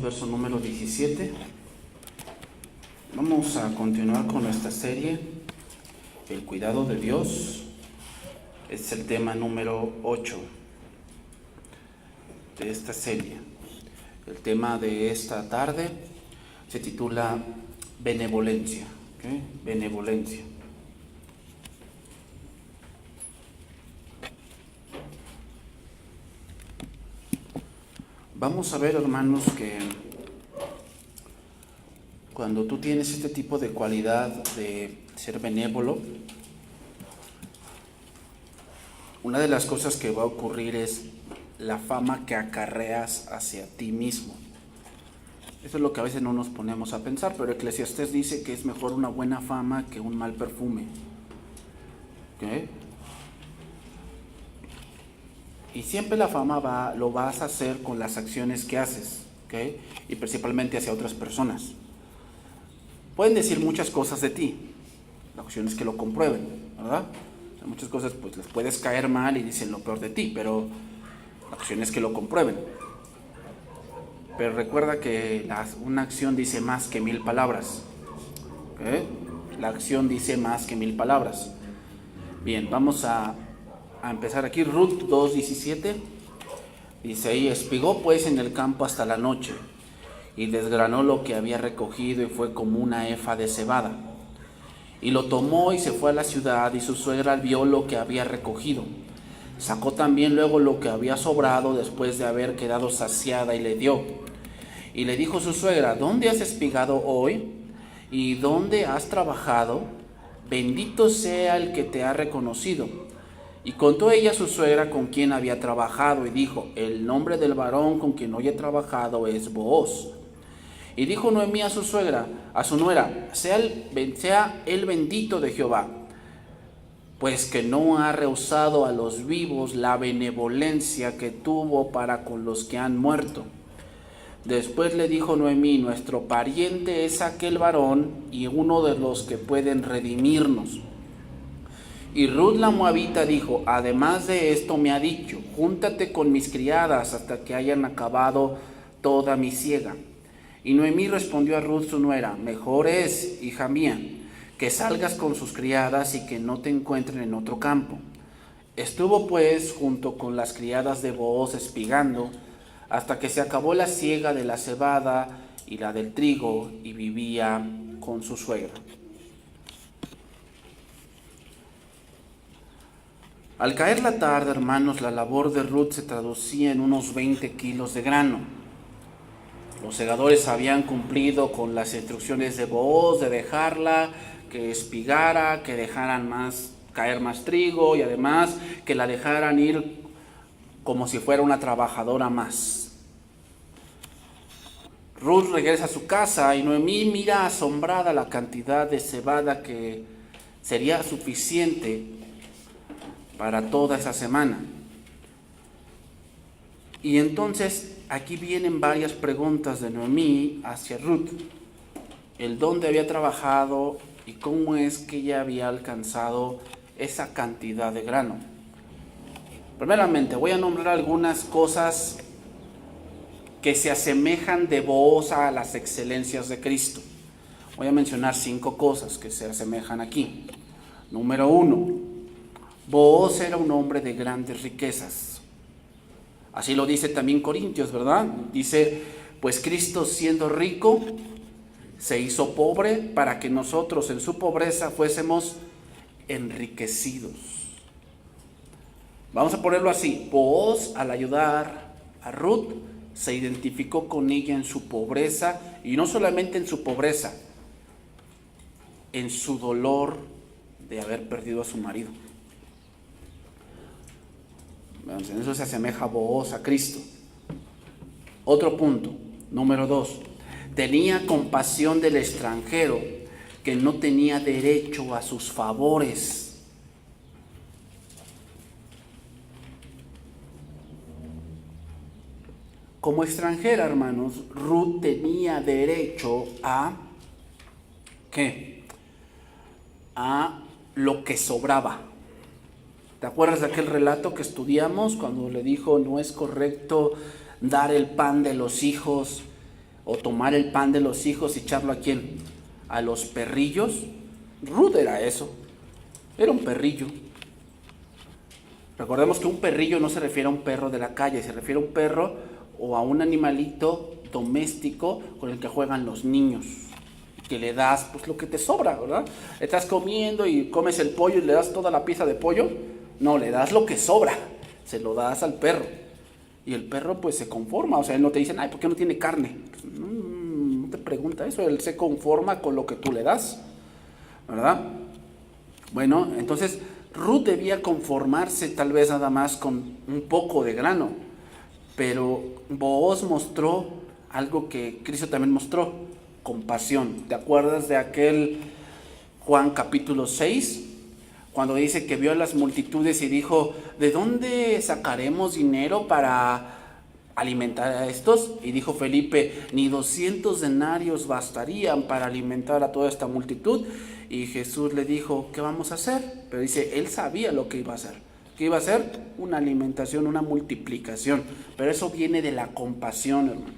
Verso número 17. Vamos a continuar con nuestra serie, el cuidado de Dios. Es el tema número 8 de esta serie. El tema de esta tarde se titula benevolencia. ¿Okay? Benevolencia. Vamos a ver, hermanos, que cuando tú tienes este tipo de cualidad de ser benévolo, una de las cosas que va a ocurrir es la fama que acarreas hacia ti mismo. Eso es lo que a veces no nos ponemos a pensar, pero Eclesiastés dice que es mejor una buena fama que un mal perfume. ¿Okay? Y siempre la fama lo vas a hacer con las acciones que haces, ¿okay? Y principalmente hacia otras personas. Pueden decir muchas cosas de ti, la cuestión es que lo comprueben, ¿verdad? O sea, muchas cosas pues les puedes caer mal y dicen lo peor de ti, pero la cuestión es que lo comprueben. Pero recuerda que una acción dice más que 1000 palabras. ¿Okay? La acción dice más que 1000 palabras. Bien, vamos a empezar aquí. Ruth 2:17 dice ahí: espigó pues en el campo hasta la noche y desgranó lo que había recogido y fue como una efa de cebada. Y lo tomó y se fue a la ciudad, y su suegra vio lo que había recogido. Sacó también luego lo que había sobrado después de haber quedado saciada y le dio. Y le dijo su suegra: ¿dónde has espigado hoy? ¿Y dónde has trabajado? Bendito sea el que te ha reconocido. Y contó ella a su suegra con quien había trabajado, y dijo: el nombre del varón con quien hoy he trabajado es Booz. Y dijo Noemí a su suegra, a su nuera: sea el bendito de Jehová, pues que no ha rehusado a los vivos la benevolencia que tuvo para con los que han muerto. Después le dijo Noemí: nuestro pariente es aquel varón y uno de los que pueden redimirnos. Y Ruth la moabita dijo: además de esto me ha dicho: júntate con mis criadas hasta que hayan acabado toda mi siega. Y Noemí respondió a Ruth su nuera: mejor es, hija mía, que salgas con sus criadas y que no te encuentren en otro campo. Estuvo pues junto con las criadas de Booz espigando hasta que se acabó la siega de la cebada y la del trigo, y vivía con su suegra. Al caer la tarde, hermanos, la labor de Ruth se traducía en unos 20 kilos de grano. Los segadores habían cumplido con las instrucciones de Booz de dejarla que espigara, que dejaran caer más trigo, y además que la dejaran ir como si fuera una trabajadora más. Ruth regresa a su casa y Noemí mira asombrada la cantidad de cebada que sería suficiente para toda esa semana. Y entonces aquí vienen varias preguntas de Noemí hacia Ruth: el dónde había trabajado y cómo es que ella había alcanzado esa cantidad de grano. Primeramente voy a nombrar algunas cosas que se asemejan de Booz a las excelencias de Cristo. Voy a mencionar 5 cosas que se asemejan aquí. Número 1. Booz era un hombre de grandes riquezas. Así lo dice también Corintios, ¿verdad? Dice: pues Cristo, siendo rico, se hizo pobre para que nosotros en su pobreza fuésemos enriquecidos. Vamos a ponerlo así: Booz, al ayudar a Ruth, se identificó con ella en su pobreza, y no solamente en su pobreza, en su dolor de haber perdido a su marido. En eso se asemeja Booz a Cristo. Otro punto, número 2. Tenía compasión del extranjero que no tenía derecho a sus favores. Como extranjera, hermanos, Ruth tenía derecho a ¿qué? A lo que sobraba. ¿Te acuerdas de aquel relato que estudiamos cuando le dijo: no es correcto dar el pan de los hijos o tomar el pan de los hijos y echarlo ¿a quién? A los perrillos. Ruth era eso, era un perrillo. Recordemos que un perrillo no se refiere a un perro de la calle, se refiere a un perro o a un animalito doméstico con el que juegan los niños, que le das pues lo que te sobra, ¿verdad? Estás comiendo y comes el pollo y le das toda la pieza de pollo. No, le das lo que sobra, se lo das al perro. Y el perro pues se conforma, o sea, él no te dice, ay, ¿por qué no tiene carne? No te pregunta eso, él se conforma con lo que tú le das, ¿verdad? Bueno, entonces Ruth debía conformarse tal vez nada más con un poco de grano, pero Booz mostró algo que Cristo también mostró, compasión. ¿Te acuerdas de aquel Juan capítulo 6? Cuando dice que vio a las multitudes y dijo, ¿de dónde sacaremos dinero para alimentar a estos? Y dijo Felipe, ni 200 denarios bastarían para alimentar a toda esta multitud. Y Jesús le dijo, ¿qué vamos a hacer? Pero dice, él sabía lo que iba a hacer. ¿Qué iba a hacer? Una alimentación, una multiplicación. Pero eso viene de la compasión, hermanos.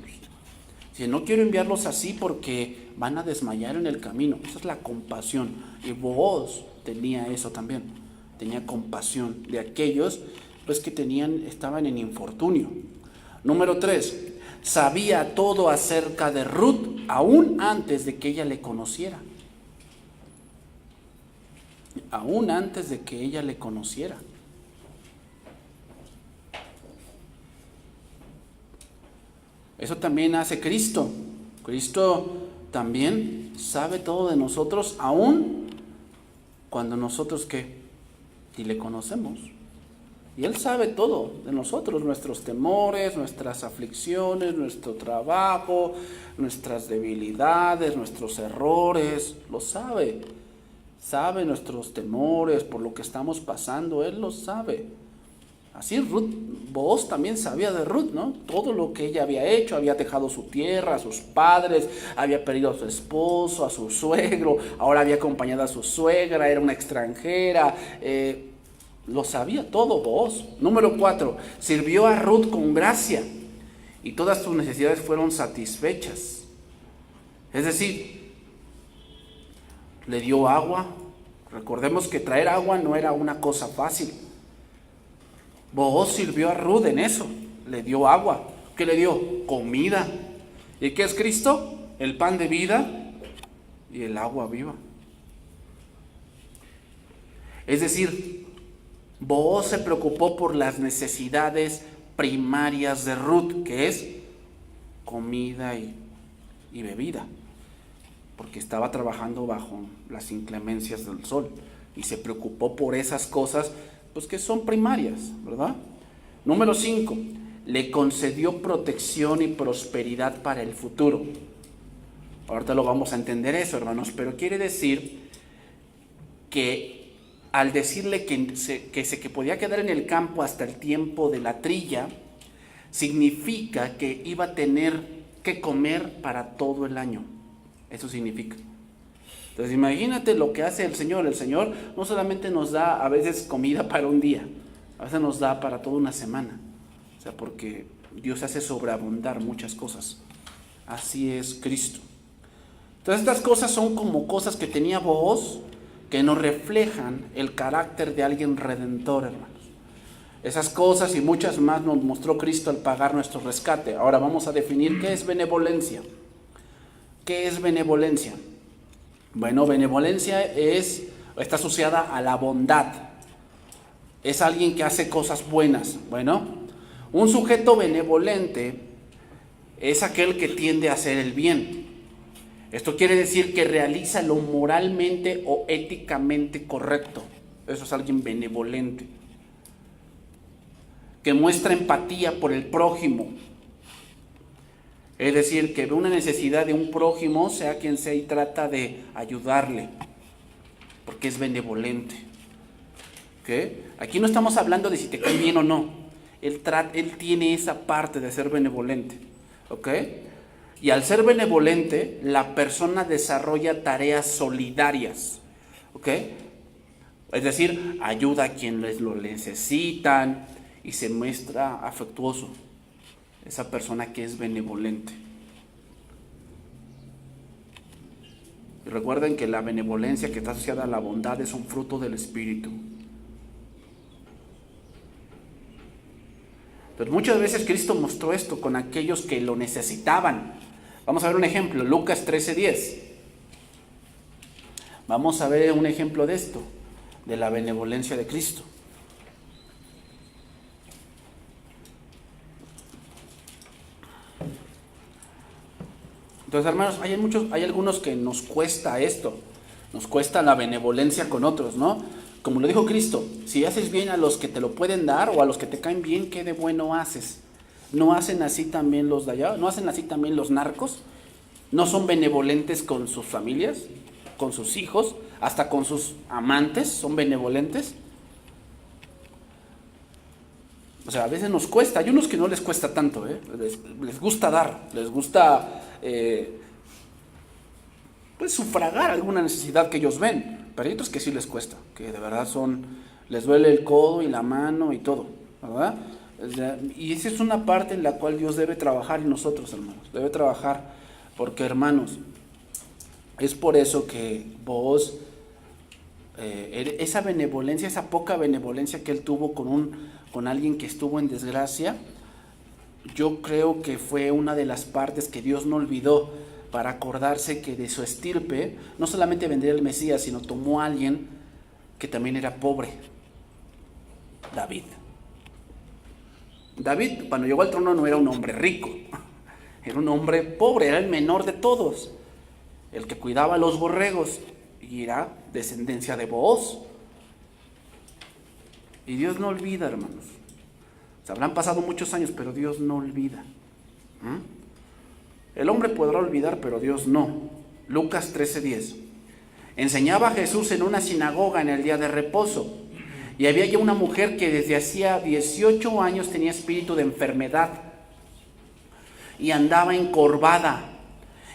Si no quiero enviarlos así porque van a desmayar en el camino. Esa es la compasión. Y Booz tenía eso también. Tenía compasión de aquellos pues, que estaban en infortunio. Número 3. Sabía todo acerca de Ruth aún antes de que ella le conociera. Aún antes de que ella le conociera. Eso también hace Cristo. Cristo también sabe todo de nosotros, aún cuando nosotros ¿qué? Y le conocemos. Y Él sabe todo de nosotros, nuestros temores, nuestras aflicciones, nuestro trabajo, nuestras debilidades, nuestros errores, lo sabe. Sabe nuestros temores, por lo que estamos pasando, Él lo sabe. Así Booz también sabía de Ruth, ¿no? Todo lo que ella había hecho, había dejado su tierra, a sus padres, había perdido a su esposo, a su suegro, ahora había acompañado a su suegra, era una extranjera, lo sabía todo Booz. Número 4, sirvió a Ruth con gracia y todas sus necesidades fueron satisfechas. Es decir, le dio agua. Recordemos que traer agua no era una cosa fácil. Booz sirvió a Ruth en eso, le dio agua. ¿Qué le dio? Comida. ¿Y qué es Cristo? El pan de vida y el agua viva. Es decir, Booz se preocupó por las necesidades primarias de Ruth, que es comida y bebida, porque estaba trabajando bajo las inclemencias del sol y se preocupó por esas cosas pues que son primarias, ¿verdad? Número 5, le concedió protección y prosperidad para el futuro. Ahorita lo vamos a entender eso, hermanos, pero quiere decir que al decirle que podía quedar en el campo hasta el tiempo de la trilla, significa que iba a tener que comer para todo el año. Eso significa. Entonces imagínate lo que hace el Señor. El Señor no solamente nos da a veces comida para un día, a veces nos da para toda una semana. O sea, porque Dios hace sobreabundar muchas cosas. Así es Cristo. Entonces estas cosas son como cosas que tenía Booz, que nos reflejan el carácter de alguien redentor, hermanos. Esas cosas y muchas más nos mostró Cristo al pagar nuestro rescate. Ahora vamos a definir qué es benevolencia. ¿Qué es benevolencia? Bueno, benevolencia está asociada a la bondad. Es alguien que hace cosas buenas. Bueno, un sujeto benevolente es aquel que tiende a hacer el bien. Esto quiere decir que realiza lo moralmente o éticamente correcto. Eso es alguien benevolente. Que muestra empatía por el prójimo. Es decir, que ve una necesidad de un prójimo, sea quien sea, y trata de ayudarle, porque es benevolente. ¿Okay? Aquí no estamos hablando de si te cae bien o no. Él tiene esa parte de ser benevolente. ¿Okay? Y al ser benevolente, la persona desarrolla tareas solidarias. ¿Okay? Es decir, ayuda a quienes lo necesitan y se muestra afectuoso. Esa persona que es benevolente. Recuerden que la benevolencia que está asociada a la bondad es un fruto del Espíritu. Entonces, muchas veces Cristo mostró esto con aquellos que lo necesitaban. Vamos a ver un ejemplo, Lucas 13:10. Vamos a ver un ejemplo de esto, de la benevolencia de Cristo. Entonces, hermanos, hay algunos que nos cuesta esto, nos cuesta la benevolencia con otros, ¿no? Como lo dijo Cristo, si haces bien a los que te lo pueden dar o a los que te caen bien, ¿qué de bueno haces? ¿No hacen así también los de allá? ¿No hacen así también los narcos? ¿No son benevolentes con sus familias, con sus hijos, hasta con sus amantes? ¿Son benevolentes? O sea, a veces nos cuesta. Hay unos que no les cuesta tanto, les gusta dar, les gusta pues sufragar alguna necesidad que ellos ven. Pero hay otros que sí les cuesta, que de verdad les duele el codo y la mano y todo, ¿verdad? Y esa es una parte en la cual Dios debe trabajar en nosotros, hermanos. Debe trabajar, porque, hermanos, es por eso que vos, esa benevolencia, esa poca benevolencia que Él tuvo con alguien que estuvo en desgracia, yo creo que fue una de las partes que Dios no olvidó, para acordarse que de su estirpe no solamente vendría el Mesías, sino tomó a alguien que también era pobre, David. David, cuando llegó al trono, no era un hombre rico, era un hombre pobre, era el menor de todos, el que cuidaba a los borregos, y era descendencia de Booz. Y Dios no olvida, hermanos. Se habrán pasado muchos años, pero Dios no olvida. El hombre podrá olvidar, pero Dios no. Lucas 13:10. Enseñaba Jesús en una sinagoga en el día de reposo, y había ya una mujer que desde hacía 18 años tenía espíritu de enfermedad y andaba encorvada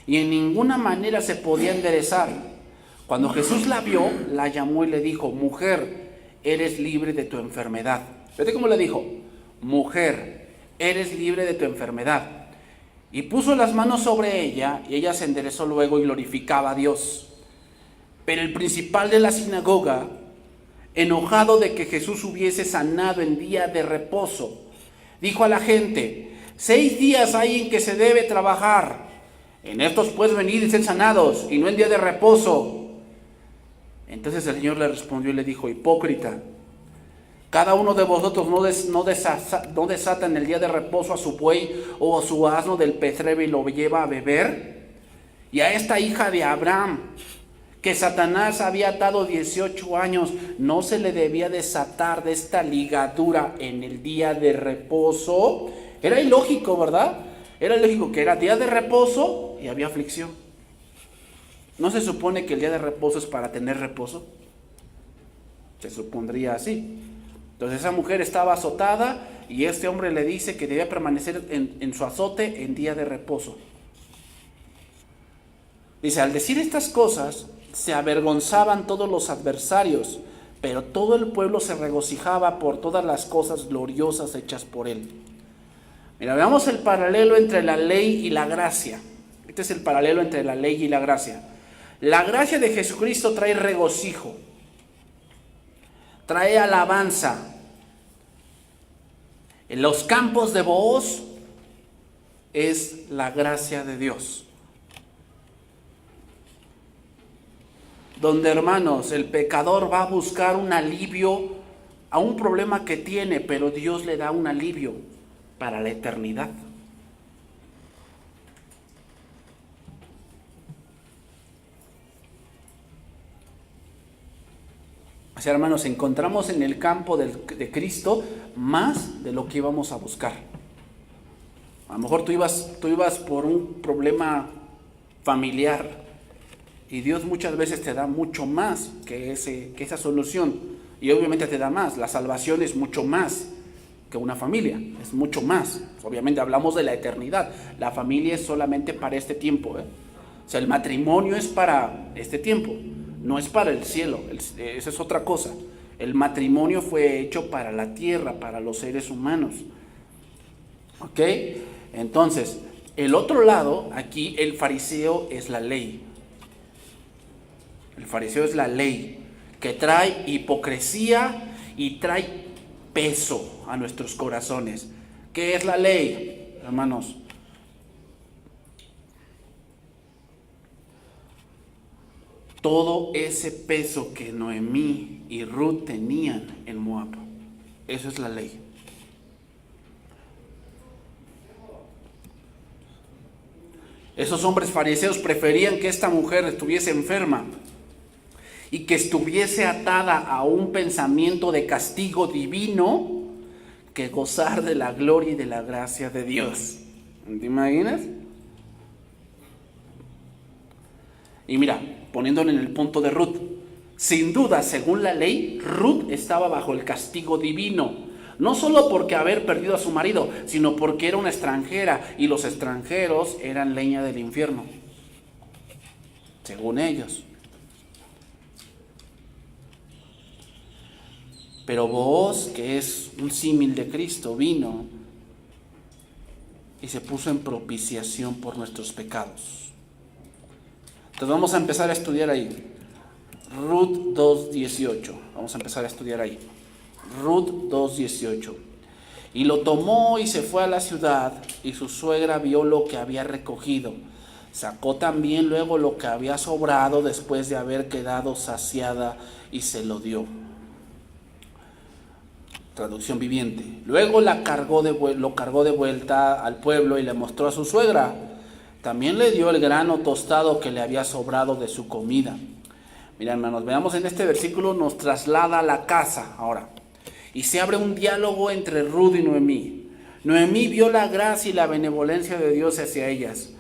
y en ninguna manera se podía enderezar. Cuando Jesús la vio, la llamó y le dijo: mujer, eres libre de tu enfermedad. Fíjate cómo le dijo: mujer, eres libre de tu enfermedad. Y puso las manos sobre ella, y ella se enderezó luego y glorificaba a Dios. Pero el principal de la sinagoga, enojado de que Jesús hubiese sanado en día de reposo, dijo a la gente: 6 días hay en que se debe trabajar. En estos pues venid y sed sanados, y no en día de reposo. Entonces el Señor le respondió y le dijo: hipócrita, cada uno de vosotros no desata en el día de reposo a su buey o a su asno del pesebre y lo lleva a beber. Y a esta hija de Abraham, que Satanás había atado 18 años, ¿no se le debía desatar de esta ligadura en el día de reposo? Era ilógico, ¿verdad? Era ilógico que era día de reposo y había aflicción. ¿No se supone que el día de reposo es para tener reposo? Se supondría así. Entonces esa mujer estaba azotada y este hombre le dice que debía permanecer en su azote en día de reposo. Dice: al decir estas cosas se avergonzaban todos los adversarios, pero todo el pueblo se regocijaba por todas las cosas gloriosas hechas por él. Mira, veamos el paralelo entre la ley y la gracia. Este es el paralelo entre la ley y la gracia. La gracia de Jesucristo trae regocijo, trae alabanza. En los campos de Booz es la gracia de Dios. Donde, hermanos, el pecador va a buscar un alivio a un problema que tiene, pero Dios le da un alivio para la eternidad. O sea, hermanos, encontramos en el campo de Cristo más de lo que íbamos a buscar. A lo mejor tú ibas por un problema familiar y Dios muchas veces te da mucho más que esa solución. Y obviamente te da más. La salvación es mucho más que una familia, es mucho más. Obviamente hablamos de la eternidad. La familia es solamente para este tiempo, O sea, el matrimonio es para este tiempo. No es para el cielo, esa es otra cosa. El matrimonio fue hecho para la tierra, para los seres humanos. ¿Ok? Entonces, el otro lado, aquí el fariseo es la ley. El fariseo es la ley, que trae hipocresía y trae peso a nuestros corazones. ¿Qué es la ley, hermanos? Todo ese peso que Noemí y Ruth tenían en Moab. Eso es la ley. Esos hombres fariseos preferían que esta mujer estuviese enferma y que estuviese atada a un pensamiento de castigo divino que gozar de la gloria y de la gracia de Dios. ¿Te imaginas? Y mira, poniéndolo en el punto de Ruth, sin duda, según la ley, Ruth estaba bajo el castigo divino. No solo porque haber perdido a su marido, sino porque era una extranjera y los extranjeros eran leña del infierno, según ellos. Pero Booz, que es un símil de Cristo, vino y se puso en propiciación por nuestros pecados. Entonces vamos a empezar a estudiar ahí. Ruth 2:18. Vamos a empezar a estudiar ahí. Ruth 2:18. Y lo tomó y se fue a la ciudad, y su suegra vio lo que había recogido. Sacó también luego lo que había sobrado después de haber quedado saciada y se lo dio. Traducción viviente. Luego lo cargó de vuelta al pueblo y le mostró a su suegra. También le dio el grano tostado que le había sobrado de su comida. Mira, hermanos, veamos en este versículo, nos traslada a la casa ahora. Y se abre un diálogo entre Ruth y Noemí. Noemí vio la gracia y la benevolencia de Dios hacia ellas.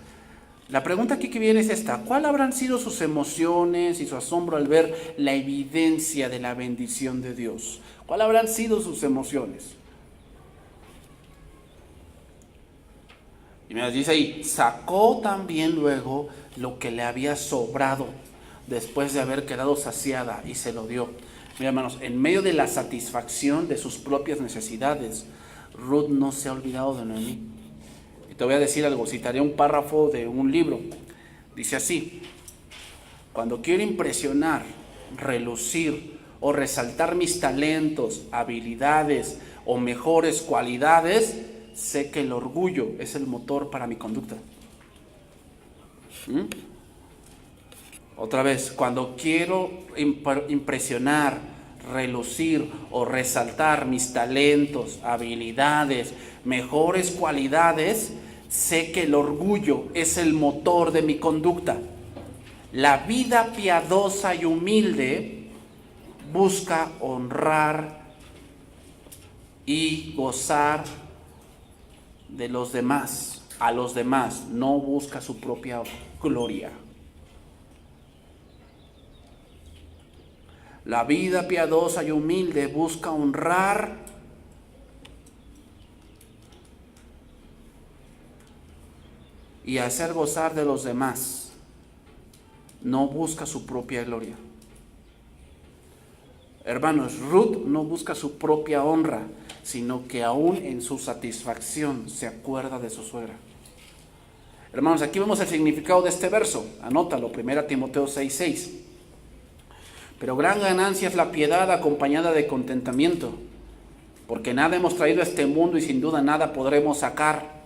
La pregunta aquí que viene es esta: ¿cuál habrán sido sus emociones y su asombro al ver la evidencia de la bendición de Dios? ¿Cuál habrán sido sus emociones? Y me dice ahí, sacó también luego lo que le había sobrado después de haber quedado saciada y se lo dio. Mira, hermanos, en medio de la satisfacción de sus propias necesidades, Ruth no se ha olvidado de Noemí. Y te voy a decir algo, citaré un párrafo de un libro. Dice así: cuando quiero impresionar, relucir o resaltar mis talentos, habilidades o mejores cualidades, sé que el orgullo es el motor para mi conducta. Otra vez, cuando quiero impresionar, relucir o resaltar mis talentos, habilidades, mejores cualidades, sé que el orgullo es el motor de mi conducta. La vida piadosa y humilde busca honrar y gozar de los demás, a los demás, no busca su propia gloria. La vida piadosa y humilde busca honrar y hacer gozar de los demás, no busca su propia gloria. Hermanos, Ruth no busca su propia honra, sino que aún en su satisfacción se acuerda de su suegra. Hermanos, aquí vemos el significado de este verso. Anótalo, 1 Timoteo 6:6. Pero gran ganancia es la piedad acompañada de contentamiento, porque nada hemos traído a este mundo y sin duda nada podremos sacar.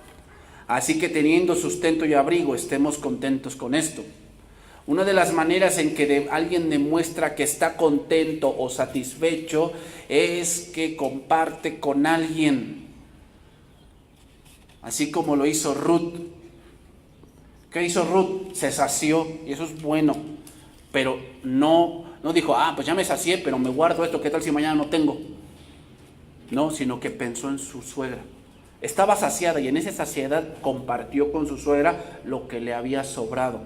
Así que teniendo sustento y abrigo, estemos contentos con esto. Una de las maneras en que alguien demuestra que está contento o satisfecho es que comparte con alguien, así como lo hizo Ruth. ¿Qué hizo Ruth? Se sació, y eso es bueno, pero no dijo, pues ya me sacié, pero me guardo esto, ¿qué tal si mañana no tengo? No, sino que pensó en su suegra. Estaba saciada y en esa saciedad compartió con su suegra lo que le había sobrado.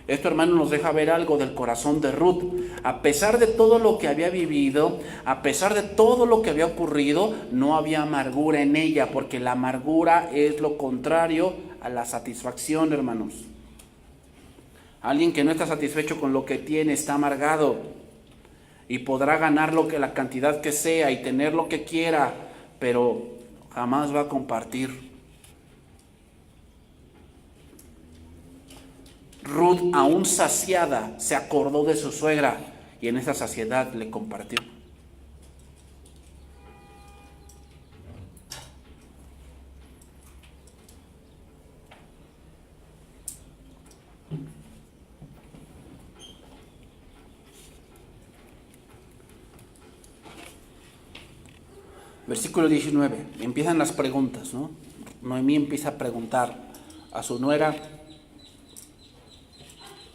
Esto, hermano, nos deja ver algo del corazón de Ruth. A pesar de todo lo que había vivido, a pesar de todo lo que había ocurrido, no había amargura en ella, porque la amargura es lo contrario a la satisfacción, hermanos. Alguien que no está satisfecho con lo que tiene está amargado y podrá ganar la cantidad que sea y tener lo que quiera, pero jamás va a compartir. Ruth, aún saciada, se acordó de su suegra y en esa saciedad le compartió. Versículo 19, empiezan las preguntas, ¿no? Noemí empieza a preguntar a su nuera,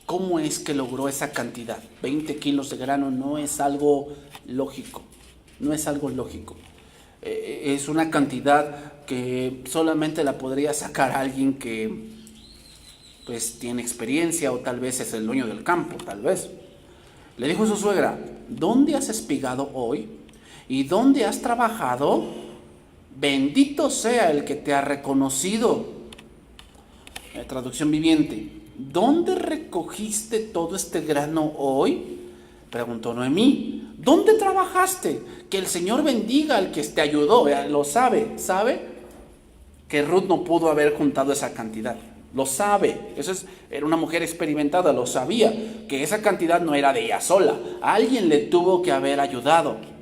¿cómo es que logró esa cantidad? 20 kilos de grano no es algo lógico, no es algo lógico. Es una cantidad que solamente la podría sacar alguien que pues tiene experiencia o tal vez es el dueño del campo, tal vez. Le dijo a su suegra, ¿dónde has espigado hoy? ¿Y dónde has trabajado? Bendito sea el que te ha reconocido. Traducción viviente. ¿Dónde recogiste todo este grano hoy? Preguntó Noemí. ¿Dónde trabajaste? Que el Señor bendiga al que te ayudó. Lo sabe que Ruth no pudo haber juntado esa cantidad. Lo sabe. Era una mujer experimentada, lo sabía. Que esa cantidad no era de ella sola. Alguien le tuvo que haber ayudado.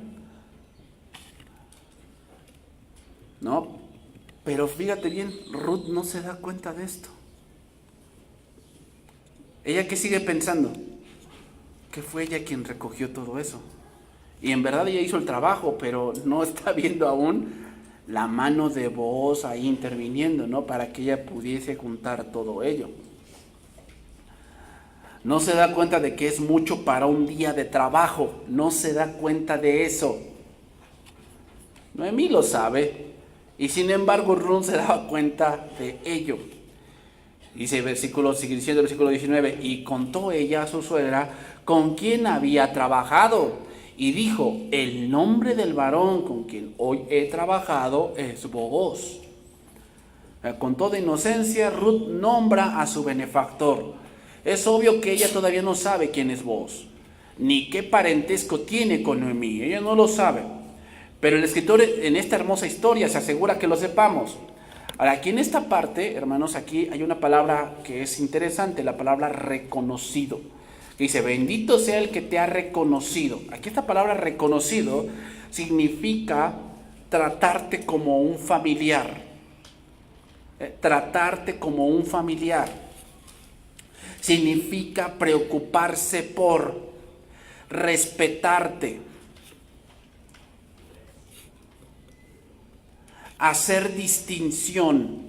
¿No? Pero fíjate bien, Ruth no se da cuenta de esto. ¿Ella qué sigue pensando? Que fue ella quien recogió todo eso. Y en verdad ella hizo el trabajo, pero no está viendo aún la mano de Booz ahí interviniendo, ¿no? Para que ella pudiese juntar todo ello. No se da cuenta de que es mucho para un día de trabajo. No se da cuenta de eso. Noemí lo sabe. Y sin embargo, Ruth se daba cuenta de ello. Dice sigue diciendo el versículo 19, y contó ella a su suegra con quien había trabajado. Y dijo, el nombre del varón con quien hoy he trabajado es Booz. Con toda inocencia, Ruth nombra a su benefactor. Es obvio que ella todavía no sabe quién es Booz, ni qué parentesco tiene con Noemí. Ella no lo sabe. Pero el escritor en esta hermosa historia se asegura que lo sepamos. Ahora, aquí en esta parte, hermanos, aquí hay una palabra que es interesante, la palabra reconocido. Dice, bendito sea el que te ha reconocido. Aquí esta palabra reconocido significa tratarte como un familiar. Tratarte como un familiar. Significa preocuparse por, respetarte, hacer distinción.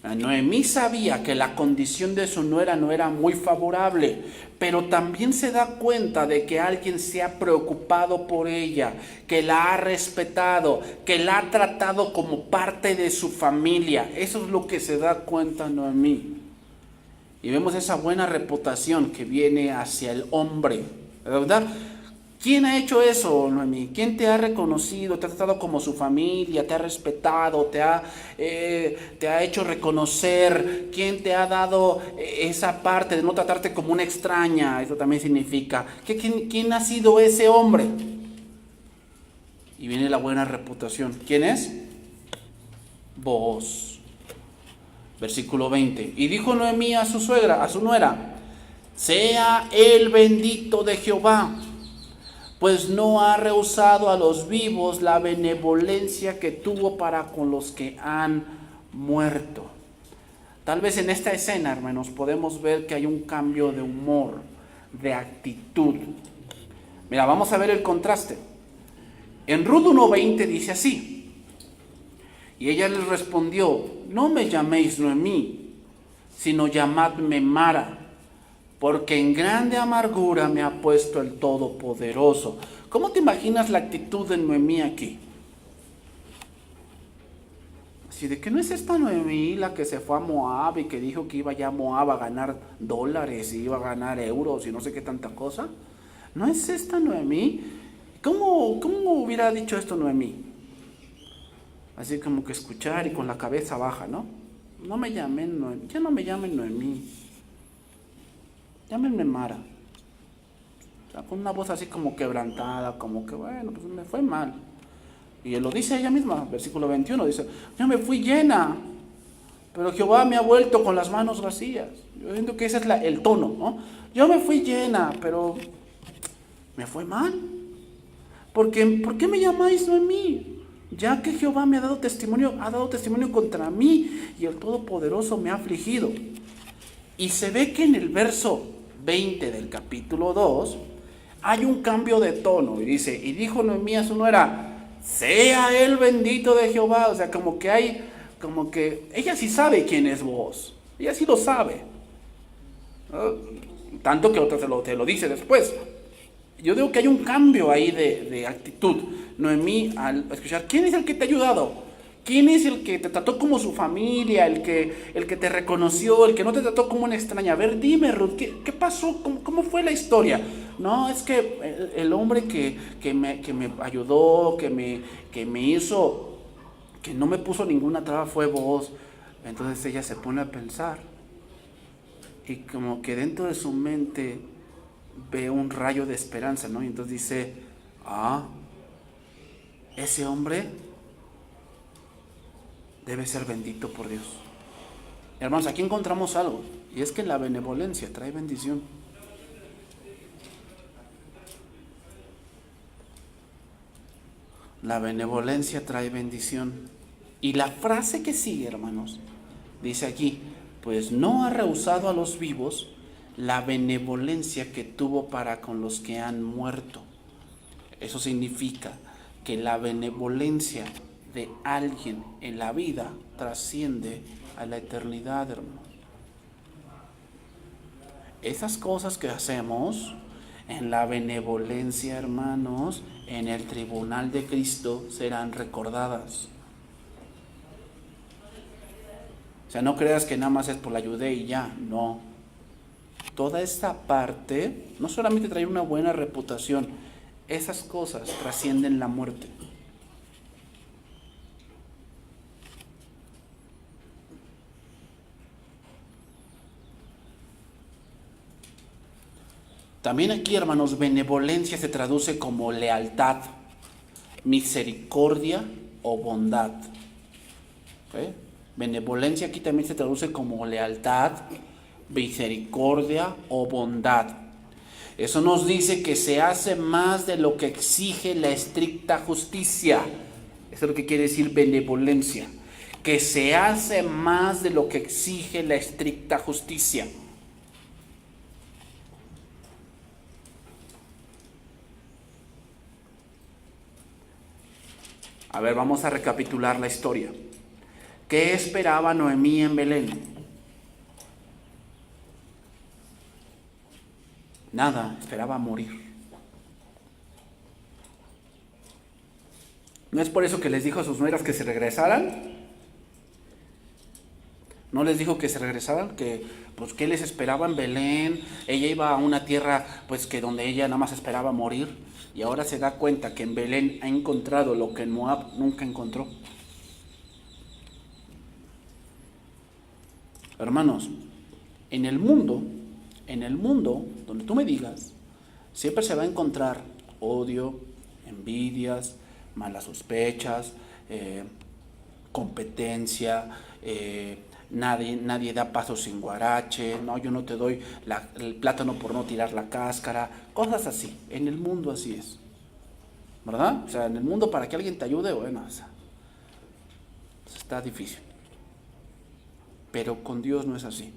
Noemí sabía que la condición de su nuera no era muy favorable, pero también se da cuenta de que alguien se ha preocupado por ella, que la ha respetado, que la ha tratado como parte de su familia. Eso es lo que se da cuenta Noemí. Y vemos esa buena reputación que viene hacia el hombre, ¿verdad? ¿Quién ha hecho eso, Noemí? ¿Quién te ha reconocido, te ha tratado como su familia, te ha respetado, te ha hecho reconocer? ¿Quién te ha dado esa parte de no tratarte como una extraña? Eso también significa. ¿Quién ha sido ese hombre? Y viene la buena reputación. ¿Quién es? Booz. Versículo 20. Y dijo Noemí a su suegra, a su nuera, sea el bendito de Jehová, pues no ha rehusado a los vivos la benevolencia que tuvo para con los que han muerto. Tal vez en esta escena, hermanos, podemos ver que hay un cambio de humor, de actitud. Mira, vamos a ver el contraste. En Ruth 1:20 dice así, y ella les respondió, no me llaméis Noemí, sino llamadme Mara, porque en grande amargura me ha puesto el Todopoderoso. ¿Cómo te imaginas la actitud de Noemí aquí? Así de que no es esta Noemí la que se fue a Moab y que dijo que iba ya a Moab a ganar dólares y iba a ganar euros y no sé qué tanta cosa. ¿No es esta Noemí? ¿Cómo hubiera dicho esto Noemí? Así como que escuchar y con la cabeza baja, ¿no? No me llamen Noemí, ya no me llamen Noemí. Llámenme Mara. O sea, con una voz así como quebrantada, como que bueno, pues me fue mal. Y él lo dice ella misma, versículo 21, dice, yo me fui llena, pero Jehová me ha vuelto con las manos vacías. Yo siento que ese es el tono, ¿no? Yo me fui llena, pero me fue mal. ¿Por qué me llamáis Noemí? Ya que Jehová me ha dado testimonio contra mí y el Todopoderoso me ha afligido. Y se ve que en el verso 20 del capítulo 2 hay un cambio de tono. Y dice, y dijo Noemí a su nuera, sea él bendito de Jehová. O sea, como que ella sí sabe quién es vos. Ella sí lo sabe. Tanto que otra te lo dice después. Yo digo que hay un cambio ahí de actitud. Noemí, al escuchar, ¿quién es el que te ha ayudado? ¿Quién es el que te trató como su familia? El que te reconoció, el que no te trató como una extraña. A ver, dime, Ruth, ¿qué pasó? ¿Cómo fue la historia? No, es que el hombre que me ayudó, que me hizo, que no me puso ninguna traba fue vos. Entonces ella se pone a pensar. Y como que dentro de su mente ve un rayo de esperanza, ¿no? Y entonces dice, ese hombre debe ser bendito por Dios. Hermanos, aquí encontramos algo, y es que la benevolencia trae bendición. La benevolencia trae bendición. Y la frase que sigue, hermanos, dice aquí, pues no ha rehusado a los vivos la benevolencia que tuvo para con los que han muerto. Eso significa que la benevolencia de alguien en la vida trasciende a la eternidad, hermanos. Esas cosas que hacemos en la benevolencia, hermanos, en el tribunal de Cristo serán recordadas. O sea, no creas que nada más es por la ayuda y ya, no. Toda esta parte no solamente trae una buena reputación, esas cosas trascienden la muerte. También aquí, hermanos, benevolencia se traduce como lealtad, misericordia o bondad. ¿Okay? Benevolencia aquí también se traduce como lealtad, misericordia o bondad. Eso nos dice que se hace más de lo que exige la estricta justicia. Eso es lo que quiere decir benevolencia. Que se hace más de lo que exige la estricta justicia. A ver, vamos a recapitular la historia. ¿Qué esperaba Noemí en Belén? Nada, esperaba morir. ¿No es por eso que les dijo a sus nueras que se regresaran? ¿No les dijo que se regresaran? Que pues qué les esperaba en Belén. Ella iba a una tierra pues que donde ella nada más esperaba morir. Y ahora se da cuenta que en Belén ha encontrado lo que en Moab nunca encontró. Hermanos, en el mundo donde tú me digas, siempre se va a encontrar odio, envidias, malas sospechas, competencia, nadie da paso sin guarache, no, yo no te doy el plátano por no tirar la cáscara, cosas así. En el mundo así es, ¿verdad? O sea, en el mundo para que alguien te ayude, bueno, o sea, está difícil. Pero con Dios no es así.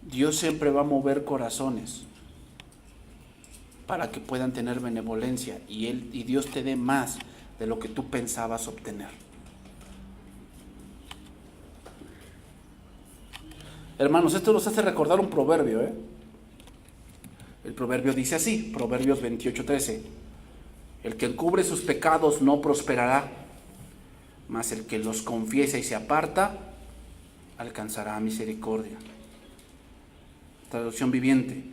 Dios siempre va a mover corazones para que puedan tener benevolencia y Dios te dé más de lo que tú pensabas obtener. Hermanos, esto nos hace recordar un proverbio, El proverbio dice así, Proverbios 28:13. El que encubre sus pecados no prosperará, mas el que los confiesa y se aparta alcanzará misericordia. Traducción viviente.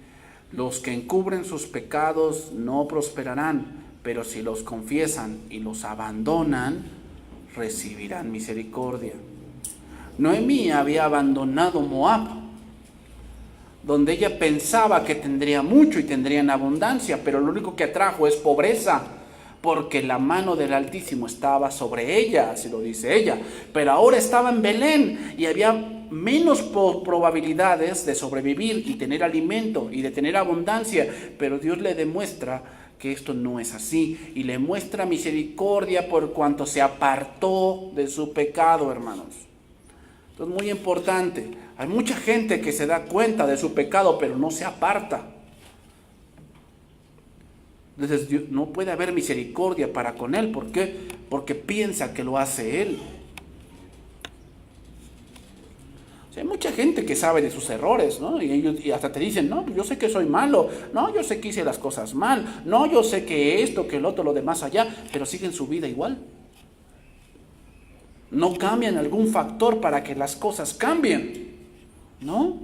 Los que encubren sus pecados no prosperarán, pero si los confiesan y los abandonan, recibirán misericordia. Noemí había abandonado Moab, donde ella pensaba que tendría mucho y tendría en abundancia, pero lo único que atrajo es pobreza, porque la mano del Altísimo estaba sobre ella, así lo dice ella, pero ahora estaba en Belén y había menos probabilidades de sobrevivir y tener alimento y de tener abundancia, pero Dios le demuestra que esto no es así y le muestra misericordia por cuanto se apartó de su pecado, hermanos. Entonces, muy importante, hay mucha gente que se da cuenta de su pecado, pero no se aparta. Entonces, Dios, no puede haber misericordia para con él. ¿Por qué? Porque piensa que lo hace él. O sea, hay mucha gente que sabe de sus errores, ¿no? Y hasta te dicen, no, yo sé que soy malo, no, yo sé que hice las cosas mal, no, yo sé que esto, que el otro, lo demás allá, pero siguen su vida igual. No cambian algún factor para que las cosas cambien, ¿no?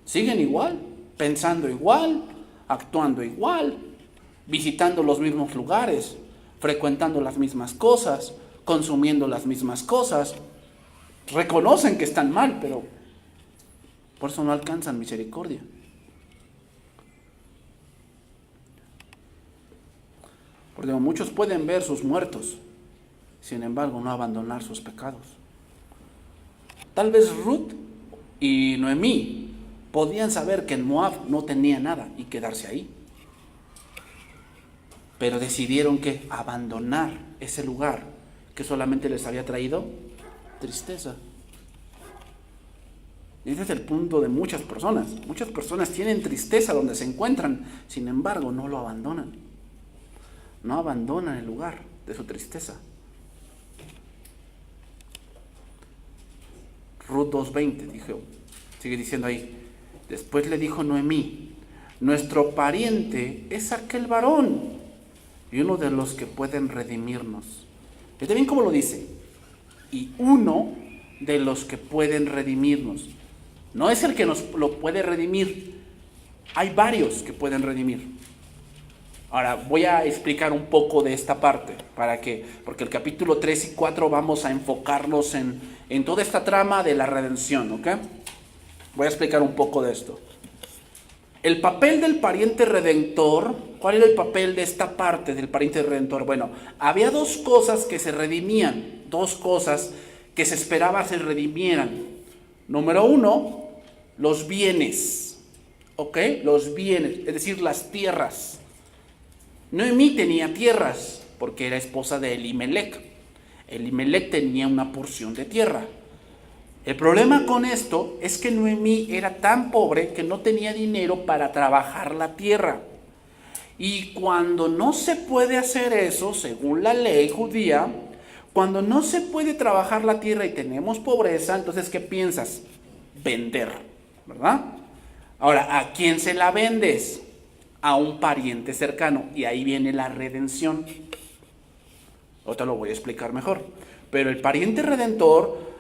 Siguen igual, pensando igual, actuando igual, visitando los mismos lugares, frecuentando las mismas cosas, consumiendo las mismas cosas. Reconocen que están mal, pero por eso no alcanzan misericordia. Porque muchos pueden ver sus muertos, sin embargo no abandonar sus pecados. Tal vez Ruth y Noemí podían saber que en Moab no tenía nada y quedarse ahí, pero decidieron que abandonar ese lugar que solamente les había traído tristeza. Y ese es el punto de muchas personas. Muchas personas tienen tristeza donde se encuentran, sin embargo no lo abandonan. No abandonan el lugar de su tristeza. Ruth 2:20 dijo, sigue diciendo ahí, después le dijo Noemí, nuestro pariente es aquel varón y uno de los que pueden redimirnos. Fíjate bien cómo lo dice, y uno de los que pueden redimirnos. No es el que nos lo puede redimir, hay varios que pueden redimir. Ahora voy a explicar un poco de esta parte, porque el capítulo 3 y 4 vamos a enfocarnos en toda esta trama de la redención, ¿ok? Voy a explicar un poco de esto. El papel del pariente redentor, ¿cuál era el papel de esta parte del pariente redentor? Bueno, había dos cosas que se redimían, dos cosas que se esperaba se redimieran. Número uno, los bienes, ¿ok? Los bienes, es decir, las tierras. Noemí tenía tierras porque era esposa de Elimelec. Elimelec tenía una porción de tierra. El problema con esto es que Noemí era tan pobre que no tenía dinero para trabajar la tierra. Y cuando no se puede hacer eso, según la ley judía, cuando no se puede trabajar la tierra y tenemos pobreza, entonces ¿qué piensas? Vender, ¿verdad? Ahora, ¿a quién se la vendes? A un pariente cercano, y ahí viene la redención. Ahorita lo voy a explicar mejor. Pero el pariente redentor,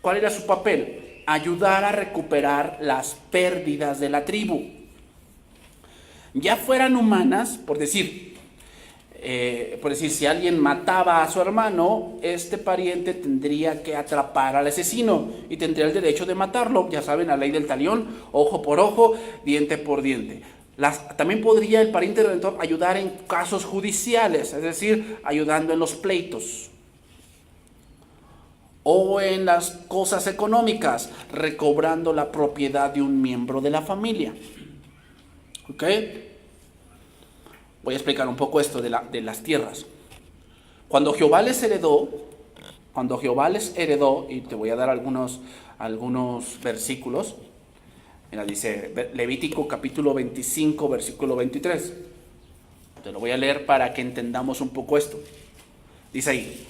¿cuál era su papel? Ayudar a recuperar las pérdidas de la tribu. Ya fueran humanas, por decir, si alguien mataba a su hermano, este pariente tendría que atrapar al asesino y tendría el derecho de matarlo. Ya saben, la ley del talión, ojo por ojo, diente por diente. También podría el pariente redentor ayudar en casos judiciales, es decir, ayudando en los pleitos. O en las cosas económicas, recobrando la propiedad de un miembro de la familia. ¿Ok? Voy a explicar un poco esto de las tierras. Cuando Jehová les heredó, y te voy a dar algunos versículos. Mira, dice Levítico capítulo 25, versículo 23. Te lo voy a leer para que entendamos un poco esto. Dice ahí,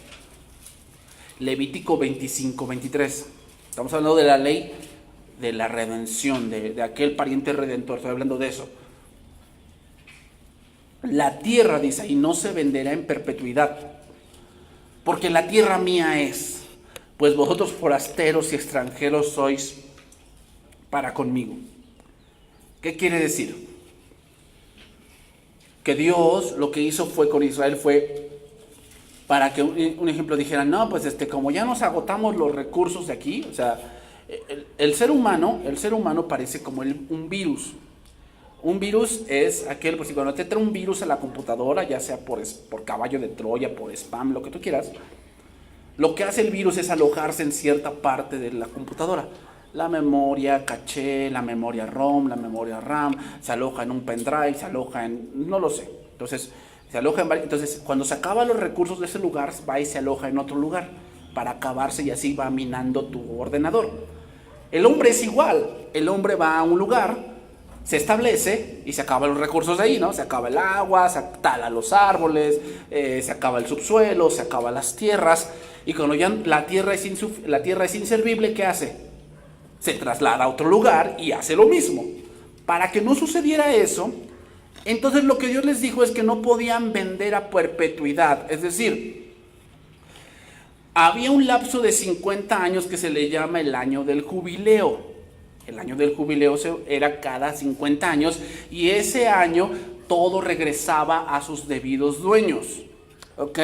Levítico 25, 23. Estamos hablando de la ley de la redención, de aquel pariente redentor. Estoy hablando de eso. La tierra, dice ahí, no se venderá en perpetuidad, porque la tierra mía es, pues vosotros forasteros y extranjeros sois para conmigo. ¿Qué quiere decir? Que Dios lo que hizo fue con Israel fue para que un ejemplo dijeran, no, pues como ya nos agotamos los recursos de aquí, o sea, el ser humano parece como un virus. Un virus es aquel, pues si cuando te entra un virus a la computadora, ya sea por caballo de Troya, por spam, lo que tú quieras, lo que hace el virus es alojarse en cierta parte de la computadora. La memoria caché, la memoria ROM, la memoria RAM, se aloja en un pendrive, se aloja en, no lo sé. Entonces, se aloja en entonces, cuando se acaban los recursos de ese lugar, va y se aloja en otro lugar para acabarse y así va minando tu ordenador. El hombre es igual, el hombre va a un lugar, se establece y se acaban los recursos de ahí, ¿no? Se acaba el agua, se tala los árboles, se acaba el subsuelo, se acaban las tierras, y cuando ya la tierra es inservible, ¿qué hace? Se traslada a otro lugar y hace lo mismo. Para que no sucediera eso, entonces lo que Dios les dijo es que no podían vender a perpetuidad, es decir, había un lapso de 50 años que se le llama el año del jubileo. El año del jubileo era cada 50 años y ese año todo regresaba a sus debidos dueños. ¿Ok?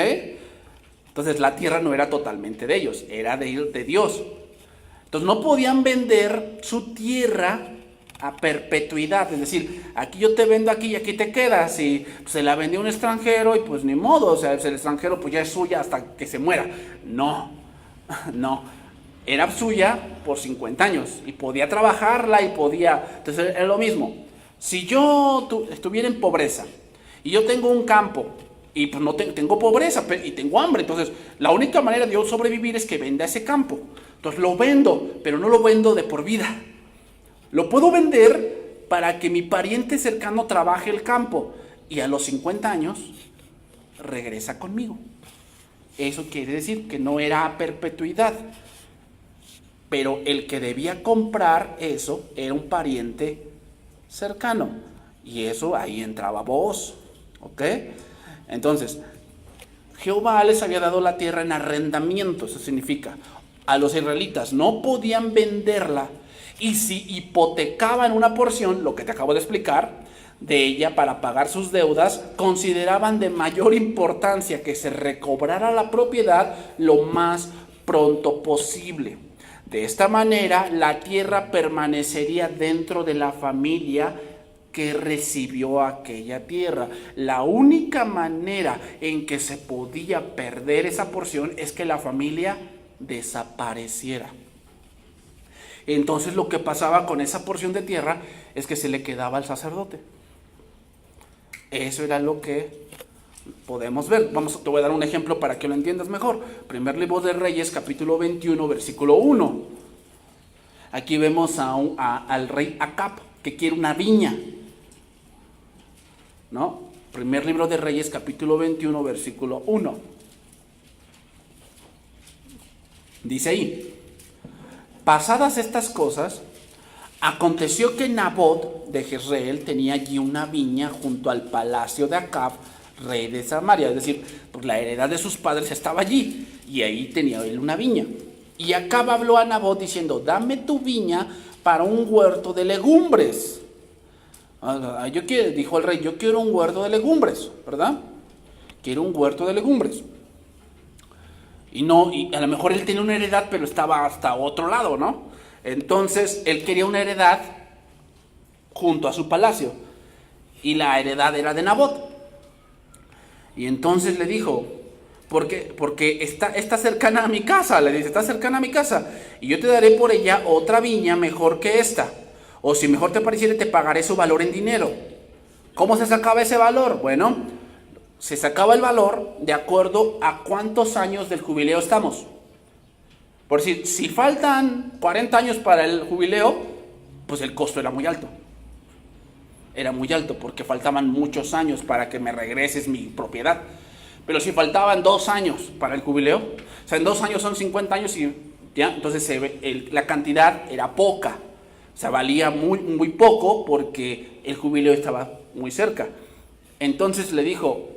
Entonces la tierra no era totalmente de ellos, era de Dios. Entonces no podían vender su tierra a perpetuidad, es decir, aquí yo te vendo aquí y aquí te quedas, y pues, se la vendió un extranjero y pues ni modo, o sea, el extranjero pues ya es suya hasta que se muera. No, no. Era suya por 50 años y podía trabajarla y podía... Entonces es lo mismo. Si yo estuviera en pobreza y yo tengo un campo y pues no tengo pobreza y tengo hambre, entonces la única manera de yo sobrevivir es que venda ese campo. Entonces lo vendo, pero no lo vendo de por vida. Lo puedo vender para que mi pariente cercano trabaje el campo y a los 50 años regresa conmigo. Eso quiere decir que no era a perpetuidad. Pero el que debía comprar eso era un pariente cercano. Y eso ahí entraba vos. ¿Ok? Entonces, Jehová les había dado la tierra en arrendamiento. Eso significa, a los israelitas no podían venderla. Y si hipotecaban una porción, lo que te acabo de explicar, de ella para pagar sus deudas, consideraban de mayor importancia que se recobrara la propiedad lo más pronto posible. De esta manera, la tierra permanecería dentro de la familia que recibió aquella tierra. La única manera en que se podía perder esa porción es que la familia desapareciera. Entonces lo que pasaba con esa porción de tierra es que se le quedaba al sacerdote. Eso era lo que podemos ver. Te voy a dar un ejemplo para que lo entiendas mejor. Primer libro de Reyes, capítulo 21, versículo 1. Aquí vemos al rey Acab, que quiere una viña, ¿no? Primer libro de Reyes, capítulo 21, versículo 1. Dice ahí: pasadas estas cosas, aconteció que Nabot de Jezreel tenía allí una viña junto al palacio de Acab, rey de Samaria. Es decir, pues la heredad de sus padres estaba allí y ahí tenía él una viña. Y Acab habló a Nabot diciendo: dame tu viña para un huerto de legumbres. Dijo el rey: yo quiero un huerto de legumbres, ¿verdad? Quiero un huerto de legumbres. Y a lo mejor él tenía una heredad, pero estaba hasta otro lado, ¿no? Entonces él quería una heredad junto a su palacio y la heredad era de Nabot. Y entonces le dijo: porque está cercana a mi casa. Le dice: está cercana a mi casa y yo te daré por ella otra viña mejor que esta, o si mejor te pareciere te pagaré su valor en dinero. ¿Cómo se sacaba ese valor? Bueno, se sacaba el valor de acuerdo a cuántos años del jubileo estamos. Por decir, si faltan 40 años para el jubileo, pues el costo era muy alto. Era muy alto porque faltaban muchos años para que me regreses mi propiedad. Pero si faltaban 2 años para el jubileo, o sea, en 2 años son 50 años y ya, entonces la cantidad era poca. O sea, valía muy, muy poco porque el jubileo estaba muy cerca. Entonces le dijo,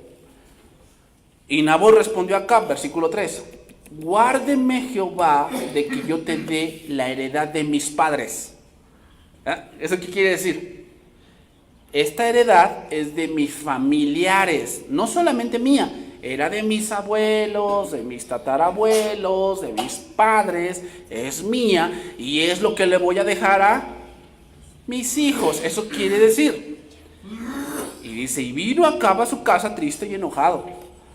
y Nabot respondió a Acab, versículo 3, guárdeme Jehová de que yo te dé la heredad de mis padres. ¿Eso qué quiere decir? Esta heredad es de mis familiares, no solamente mía, era de mis abuelos, de mis tatarabuelos, de mis padres, es mía y es lo que le voy a dejar a mis hijos. Eso quiere decir, dice, y vino Acab a su casa triste y enojado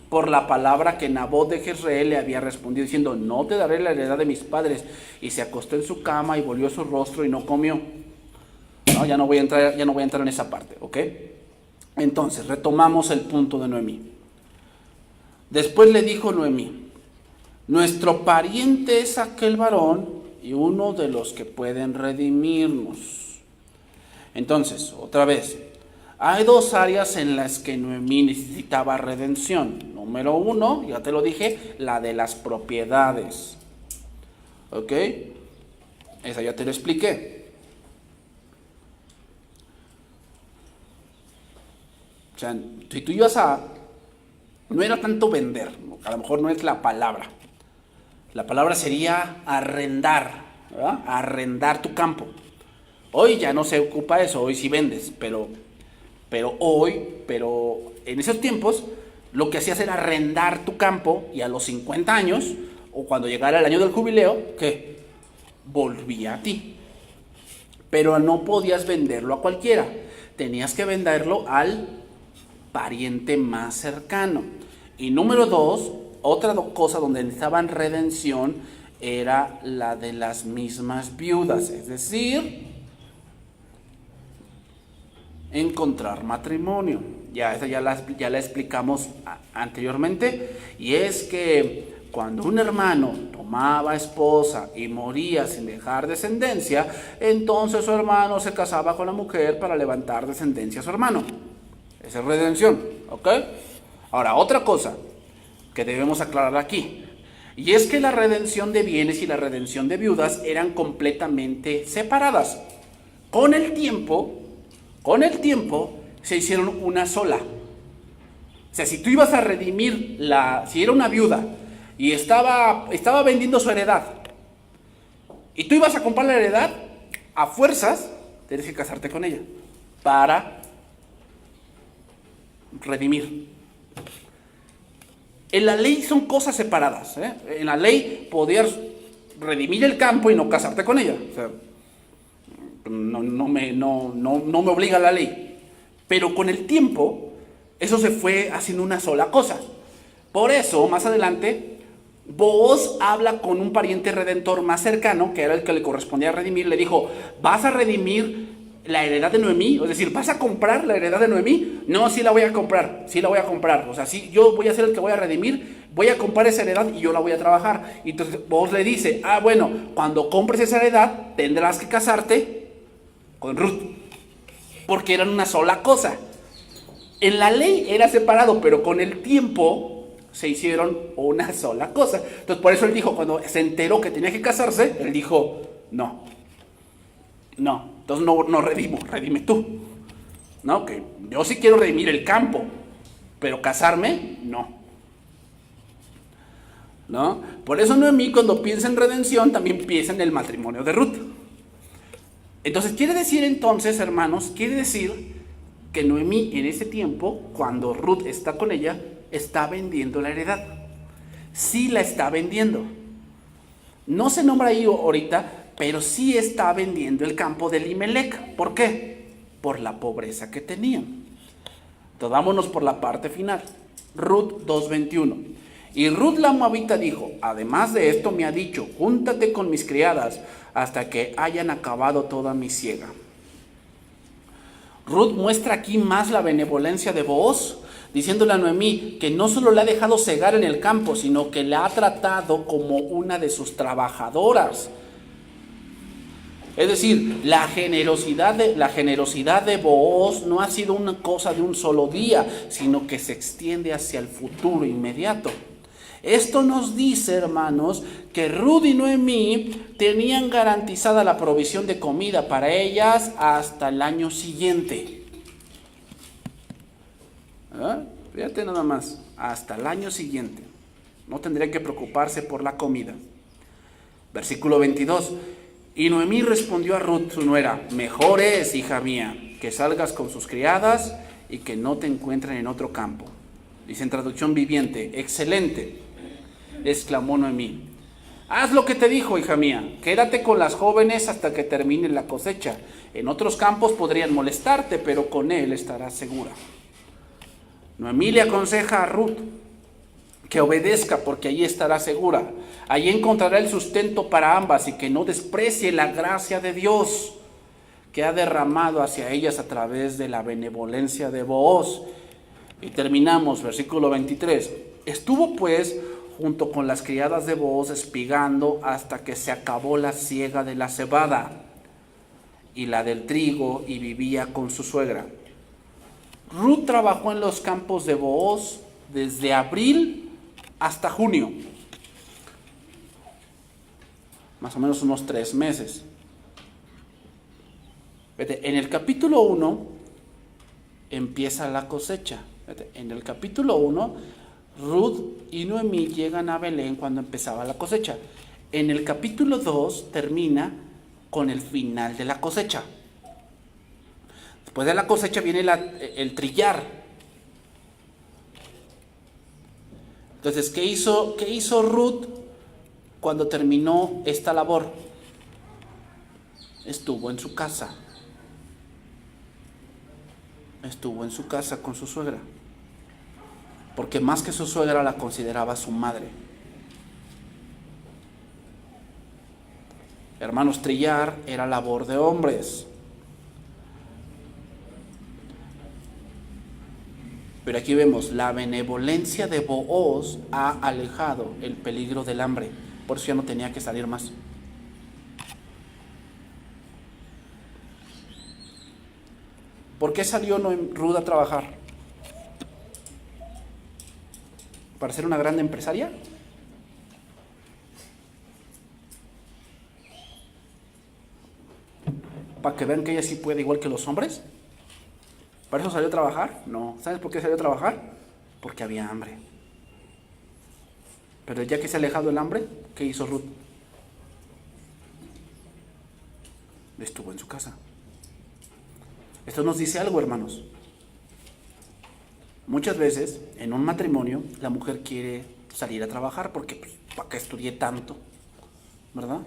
por la palabra que Nabot de Jezreel le había respondido, diciendo, no te daré la heredad de mis padres. Y se acostó en su cama y volvió su rostro y no comió. No, ya no voy a entrar en esa parte, ¿ok? Entonces, retomamos el punto de Noemí. Después le dijo Noemí, nuestro pariente es aquel varón y uno de los que pueden redimirnos. Entonces, otra vez, hay dos áreas en las que Noemí necesitaba redención. Número uno, ya te lo dije, la de las propiedades. ¿Ok? Esa ya te lo expliqué. O sea, si tú ibas a... No era tanto vender, a lo mejor no es la palabra. La palabra sería arrendar, ¿verdad? Arrendar tu campo. Hoy ya no se ocupa eso, hoy sí vendes, pero en esos tiempos lo que hacías era arrendar tu campo y a los 50 años, o cuando llegara el año del jubileo, ¿qué? Volvía a ti. Pero no podías venderlo a cualquiera, tenías que venderlo al pariente más cercano. Y número dos, otra cosa donde necesitaban redención era la de las mismas viudas, es decir, encontrar matrimonio. Esa ya la explicamos anteriormente, y es que cuando un hermano tomaba esposa y moría sin dejar descendencia, entonces su hermano se casaba con la mujer para levantar descendencia a su hermano. Esa es redención, ¿ok? Ahora, otra cosa que debemos aclarar aquí, y es que la redención de bienes y la redención de viudas eran completamente separadas. Con el tiempo se hicieron una sola. O sea, si tú ibas a redimir si era una viuda y estaba vendiendo su heredad y tú ibas a comprar la heredad, a fuerzas tienes que casarte con ella para redimir. En la ley son cosas separadas, ¿eh? En la ley podías redimir el campo y no casarte con ella. O sea, no me obliga la ley. Pero con el tiempo, eso se fue haciendo una sola cosa. Por eso, más adelante, Booz habla con un pariente redentor más cercano, que era el que le correspondía redimir. Le dijo, ¿vas a redimir la heredad de Noemí? Es decir, ¿vas a comprar la heredad de Noemí? No, sí la voy a comprar. O sea, sí, yo voy a ser el que voy a redimir, voy a comprar esa heredad y yo la voy a trabajar. Y entonces Booz le dice, bueno, cuando compres esa heredad, tendrás que casarte con Ruth, porque eran una sola cosa. En la ley era separado, pero con el tiempo se hicieron una sola cosa. Entonces por eso él dijo, cuando se enteró que tenía que casarse, él dijo, no, entonces no redime tú. No, que yo sí quiero redimir el campo, pero casarme, no. Por eso Noemí, cuando piensa en redención, también piensa en el matrimonio de Ruth. Entonces, hermanos, quiere decir que Noemí en ese tiempo, cuando Ruth está con ella, está vendiendo la heredad. Sí la está vendiendo. No se nombra ahí ahorita, pero sí está vendiendo el campo de Elimelec. ¿Por qué? Por la pobreza que tenían. Entonces, vámonos por la parte final. Ruth 2:21. Y Ruth la moabita dijo, además de esto me ha dicho, júntate con mis criadas hasta que hayan acabado toda mi siega. Ruth muestra aquí más la benevolencia de Booz, diciéndole a Noemí que no solo la ha dejado cegar en el campo, sino que la ha tratado como una de sus trabajadoras. Es decir, la generosidad de Booz no ha sido una cosa de un solo día, sino que se extiende hacia el futuro inmediato. Esto nos dice, hermanos, que Ruth y Noemí tenían garantizada la provisión de comida para ellas hasta el año siguiente. Fíjate nada más, hasta el año siguiente. No tendrían que preocuparse por la comida. Versículo 22. Y Noemí respondió a Ruth, su nuera, mejor es, hija mía, que salgas con sus criadas y que no te encuentren en otro campo. Dice en traducción viviente, excelente, exclamó Noemí. Haz lo que te dijo, hija mía, quédate con las jóvenes hasta que termine la cosecha. En otros campos podrían molestarte, pero con él estarás segura. Noemí le aconseja a Ruth que obedezca porque allí estará segura. Allí encontrará el sustento para ambas y que no desprecie la gracia de Dios que ha derramado hacia ellas a través de la benevolencia de Booz. Y terminamos, versículo 23. Estuvo pues junto con las criadas de Booz espigando hasta que se acabó la siega de la cebada y la del trigo, y vivía con su suegra. Ruth trabajó en los campos de Booz desde abril hasta junio, más o menos unos 3 meses. En el capítulo 1 empieza la cosecha. En el capítulo 1, Ruth y Noemí llegan a Belén cuando empezaba la cosecha. En el capítulo 2 termina con el final de la cosecha. Después de la cosecha viene el trillar. Entonces, ¿qué hizo Ruth cuando terminó esta labor? Estuvo en su casa. Estuvo en su casa con su suegra. Porque más que su suegra la consideraba su madre. Hermanos, trillar era labor de hombres. Pero aquí vemos, la benevolencia de Booz ha alejado el peligro del hambre. Por eso ya no tenía que salir más. ¿Por qué salió Ruth a trabajar? ¿Para ser una gran empresaria? ¿Para que vean que ella sí puede igual que los hombres? ¿Para eso salió a trabajar? No. ¿Sabes por qué salió a trabajar? Porque había hambre. Pero ya que se ha alejado el hambre, ¿qué hizo Ruth? Estuvo en su casa. Esto nos dice algo, hermanos. Muchas veces, en un matrimonio, la mujer quiere salir a trabajar porque, pues, ¿para qué estudié tanto? ¿Verdad?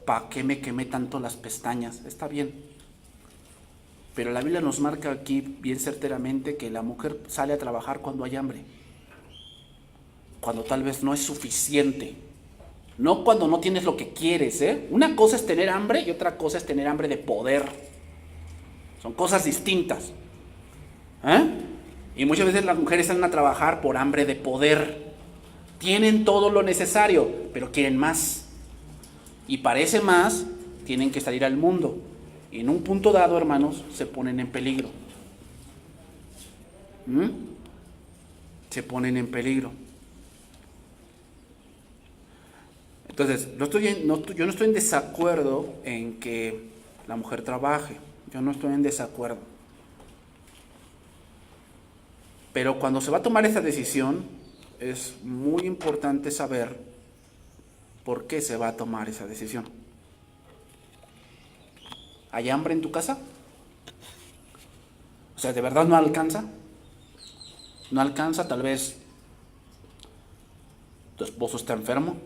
¿Para qué me quemé tanto las pestañas? Está bien. Pero la Biblia nos marca aquí bien certeramente que la mujer sale a trabajar cuando hay hambre. Cuando tal vez no es suficiente. No cuando no tienes lo que quieres, ¿eh? Una cosa es tener hambre y otra cosa es tener hambre de poder. Son cosas distintas. Y muchas veces las mujeres salen a trabajar por hambre de poder. Tienen todo lo necesario, pero quieren más. Y para ese más, tienen que salir al mundo. Y en un punto dado, hermanos, se ponen en peligro. Se ponen en peligro. Entonces, yo no estoy en desacuerdo en que la mujer trabaje. Yo no estoy en desacuerdo. Pero cuando se va a tomar esa decisión, es muy importante saber por qué se va a tomar esa decisión. ¿Hay hambre en tu casa? O sea, ¿de verdad no alcanza? No alcanza, tal vez tu esposo está enfermo.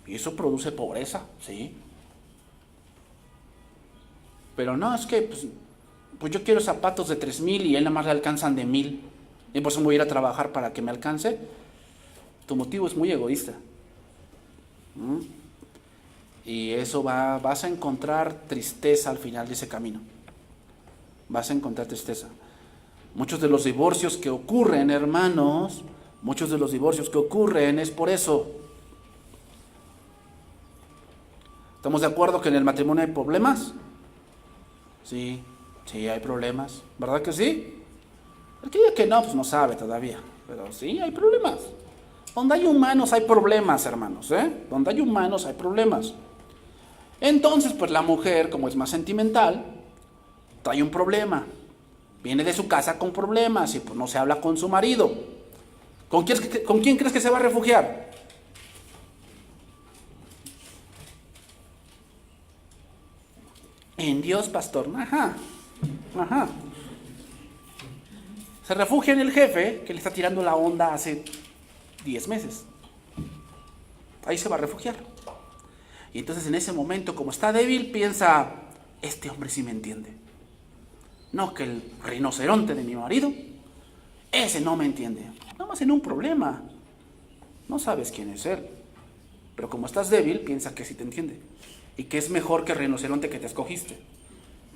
Y eso produce pobreza, sí. Pero no, es que pues yo quiero zapatos de 3,000 y él nada más le alcanzan de 1,000. Y por eso me voy a ir a trabajar para que me alcance. Tu motivo es muy egoísta. Y eso vas a encontrar tristeza al final de ese camino. Vas a encontrar tristeza. Muchos de los divorcios que ocurren, hermanos, muchos de los divorcios que ocurren es por eso. ¿Estamos de acuerdo que en el matrimonio hay problemas? Sí, hay problemas. ¿Verdad que sí? El que diga que no, pues no sabe todavía. Pero sí, hay problemas. Donde hay humanos hay problemas, hermanos, Donde hay humanos hay problemas. Entonces, pues la mujer, como es más sentimental, trae un problema. Viene de su casa con problemas y pues no se habla con su marido. ¿Con quién crees que se va a refugiar? En Dios, pastor. Ajá. Se refugia en el jefe que le está tirando la onda hace 10 meses. Ahí se va a refugiar. Y entonces en ese momento, como está débil, piensa, este hombre sí me entiende. No que el rinoceronte de mi marido Ese no me entiende. Nada más en un problema. No sabes quién es él. Pero como estás débil, piensa que sí te entiende. Y que es mejor que el rinoceronte que te escogiste.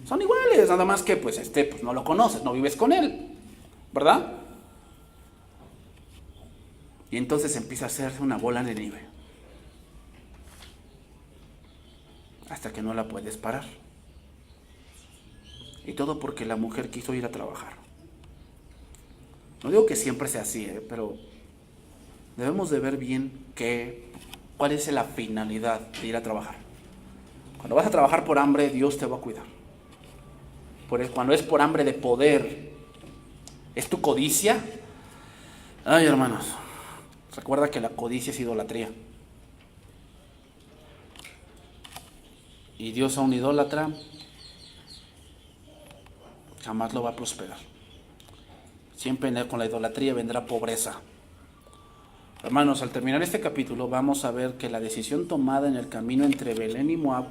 Son iguales, nada más que pues no lo conoces, no vives con él. ¿Verdad? Y entonces empieza a hacerse una bola de nieve. Hasta que no la puedes parar. Y todo porque la mujer quiso ir a trabajar. No digo que siempre sea así, pero debemos de ver bien cuál es la finalidad de ir a trabajar. Cuando vas a trabajar por hambre, Dios te va a cuidar. Cuando es por hambre de poder, es tu codicia. Ay, hermanos, recuerda que la codicia es idolatría. Y Dios a un idólatra jamás lo va a prosperar. Siempre con la idolatría vendrá pobreza. Hermanos, al terminar este capítulo vamos a ver que la decisión tomada en el camino entre Belén y Moab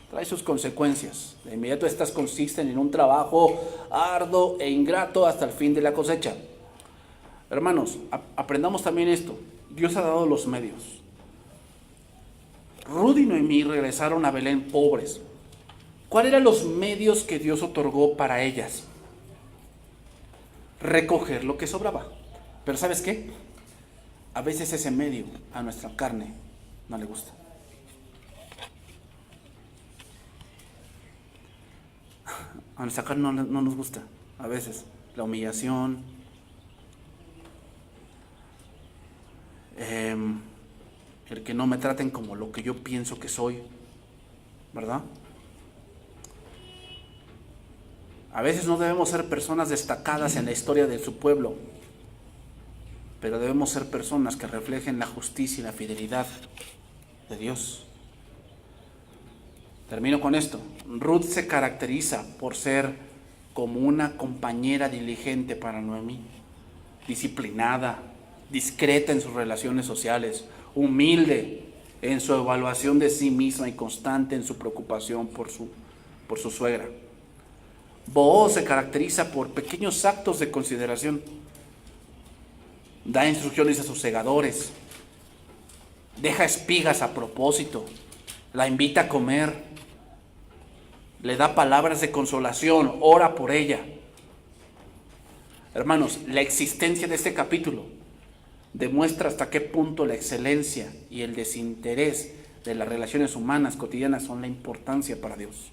trae sus consecuencias. De inmediato estas consisten en un trabajo arduo e ingrato hasta el fin de la cosecha. Hermanos, aprendamos también esto. Dios ha dado los medios. Ruth y Noemí regresaron a Belén pobres. ¿Cuáles eran los medios que Dios otorgó para ellas? Recoger lo que sobraba. Pero ¿sabes qué? A veces ese medio a nuestra carne no le gusta. A nuestra carne no nos gusta. A veces la humillación, el que no me traten como lo que yo pienso que soy, ¿verdad? A veces no debemos ser personas destacadas en la historia de su pueblo, pero debemos ser personas que reflejen la justicia y la fidelidad de Dios. Termino con esto. Ruth se caracteriza por ser como una compañera diligente para Noemí, disciplinada, discreta en sus relaciones sociales, humilde en su evaluación de sí misma y constante en su preocupación por su suegra. Booz se caracteriza por pequeños actos de consideración. Da instrucciones a sus segadores, deja espigas a propósito, la invita a comer, le da palabras de consolación, ora por ella. Hermanos, la existencia de este capítulo demuestra hasta qué punto la excelencia y el desinterés de las relaciones humanas cotidianas son la importancia para Dios.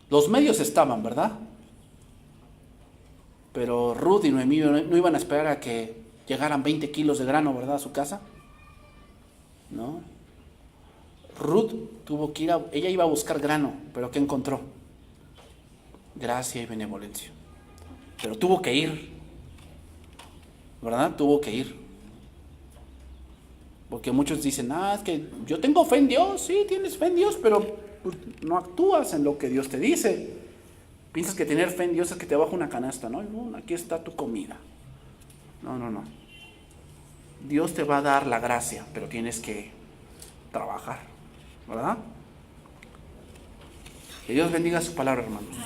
Los medios estaban, ¿verdad? Pero Ruth y Noemí no iban a esperar a que llegaran 20 kilos de grano, ¿verdad?, a su casa. No. Ruth tuvo que ella iba a buscar grano, pero ¿qué encontró? Gracia y benevolencia. Pero tuvo que ir, ¿verdad? Tuvo que ir. Porque muchos dicen, es que yo tengo fe en Dios. Sí, tienes fe en Dios, pero no actúas en lo que Dios te dice. Piensas que tener fe en Dios es que te baja una canasta, ¿no? No, aquí está tu comida. No. Dios te va a dar la gracia, pero tienes que trabajar, ¿verdad? Que Dios bendiga su palabra, hermanos.